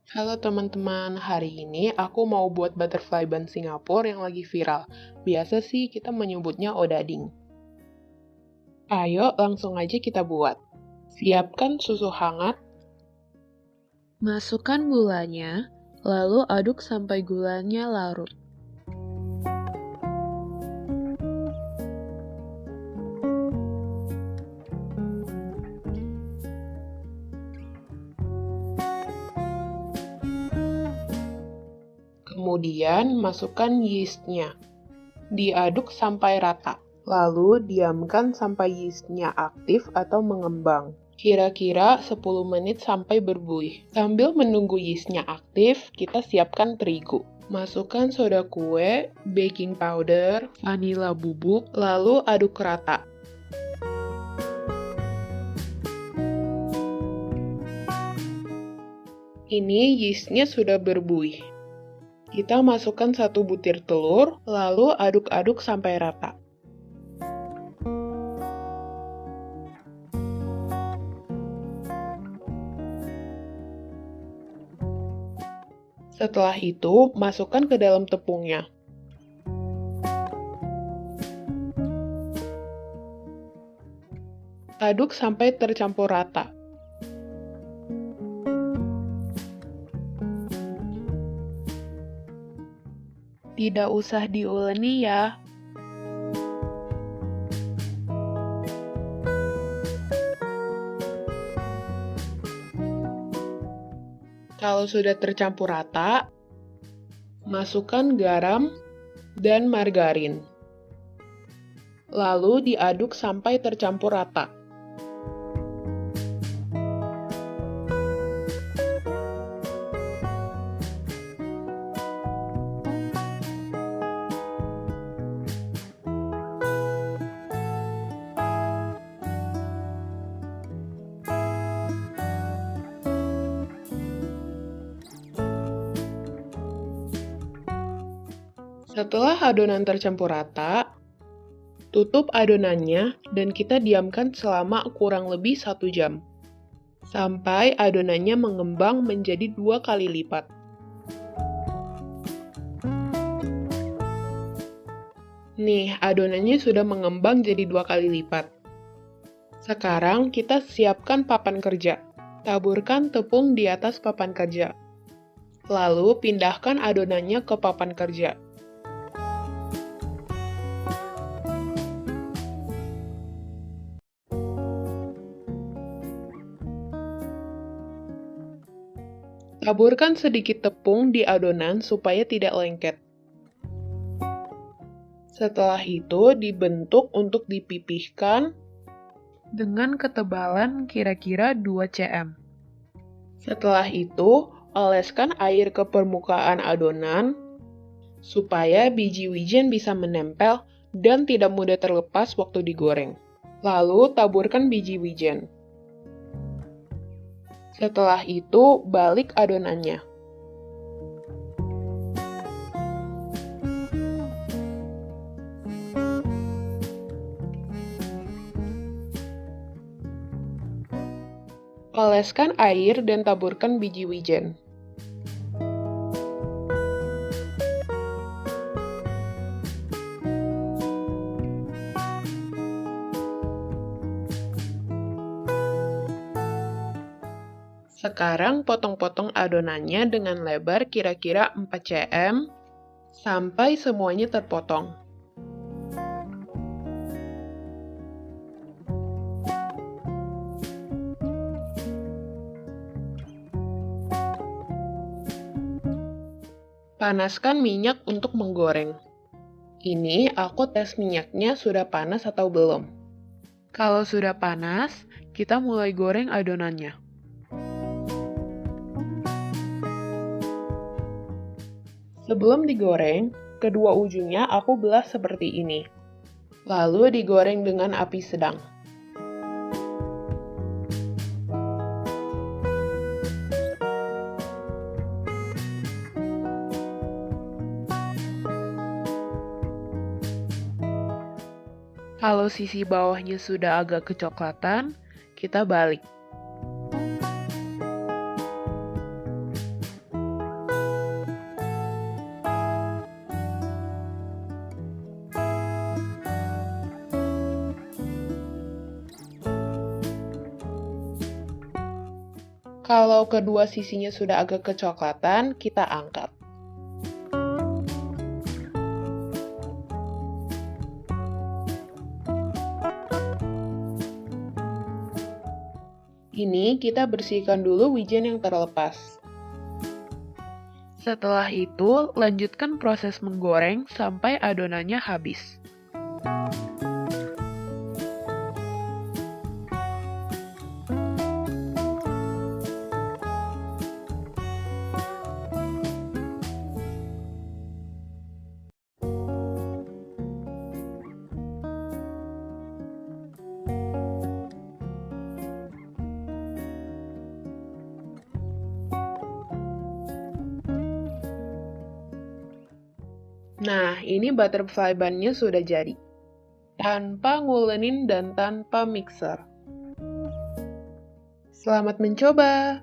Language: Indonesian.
Halo teman-teman, hari ini aku mau buat butterfly bun Singapura yang lagi viral. Biasa sih kita menyebutnya odading. Ayo langsung aja kita buat. Siapkan susu hangat, Masukkan gulanya, lalu aduk sampai gulanya larut. kemudian masukkan yeastnya. Diaduk sampai rata, lalu diamkan sampai yeastnya aktif atau mengembang. Kira-kira 10 menit sampai berbuih. Sambil menunggu yeastnya aktif, kita siapkan terigu. Masukkan soda kue, baking powder, vanila bubuk, lalu aduk rata. Ini yeastnya sudah berbuih. Kita masukkan 1 butir telur, lalu aduk-aduk sampai rata. Setelah itu, masukkan ke dalam tepungnya. Aduk sampai tercampur rata. Tidak usah diuleni ya. Kalau sudah tercampur rata, masukkan garam dan margarin. Lalu diaduk sampai tercampur rata. Setelah adonan tercampur rata, tutup adonannya dan kita diamkan selama kurang lebih 1 jam. Sampai adonannya mengembang menjadi 2 kali lipat. Nih, adonannya sudah mengembang jadi 2 kali lipat. Sekarang kita siapkan papan kerja. Taburkan tepung di atas papan kerja. Lalu pindahkan adonannya ke papan kerja. Taburkan sedikit tepung di adonan supaya tidak lengket. Setelah itu, dibentuk untuk dipipihkan Dengan ketebalan kira-kira 2 cm. Setelah itu, oleskan air ke permukaan adonan supaya biji wijen bisa menempel dan tidak mudah terlepas waktu digoreng. Lalu, taburkan biji wijen. Setelah itu, balik adonannya. Oleskan air dan taburkan biji wijen. Sekarang potong-potong adonannya dengan lebar kira-kira 4 cm sampai semuanya terpotong. Panaskan minyak untuk menggoreng. Ini aku tes minyaknya sudah panas atau belum. Kalau sudah panas, kita mulai goreng adonannya. Sebelum digoreng, kedua ujungnya aku belah seperti ini. Lalu digoreng dengan api sedang. Kalau sisi bawahnya sudah agak kecoklatan, kita balik. Kalau kedua sisinya sudah agak kecoklatan, kita angkat. Ini kita bersihkan dulu wijen yang terlepas. Setelah itu, lanjutkan proses menggoreng sampai adonannya habis. Nah, ini butterfly bun-nya sudah jadi. Tanpa ngulenin dan tanpa mixer. Selamat mencoba!